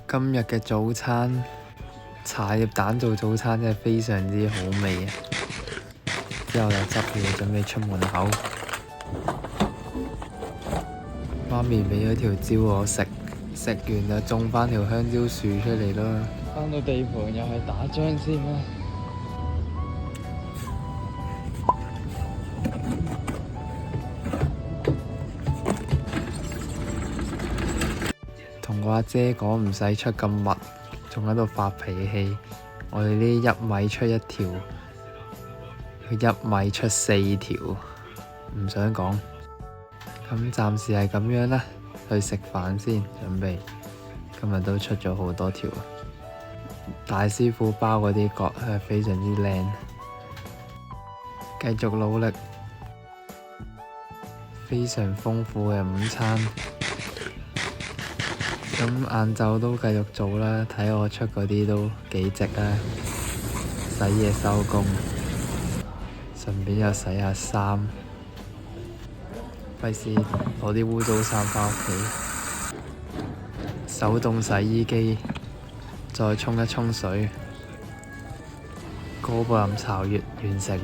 今日嘅早餐，茶葉蛋做早餐真係非常之好味啊！之後就執嘢準備出門口。媽咪俾咗條蕉我食，食完就種返條香蕉樹出嚟啦。返到地盤又係打漿先啦。同個阿姐講唔使出咁密，仲喺度發脾氣。我哋呢1米出1條，佢1米出4條，唔想講。咁暫時係咁樣啦，去食飯先準備。今日都出咗好多條，大師傅包嗰啲角係非常之靚。繼續努力，非常豐富嘅午餐。咁晏晝都繼續做啦，睇我出嗰啲都幾值啊！洗嘢收工，順便又洗下衫，費事攞啲污糟衫返屋企。手動洗衣機，再沖一沖水，哥布林巢穴完成。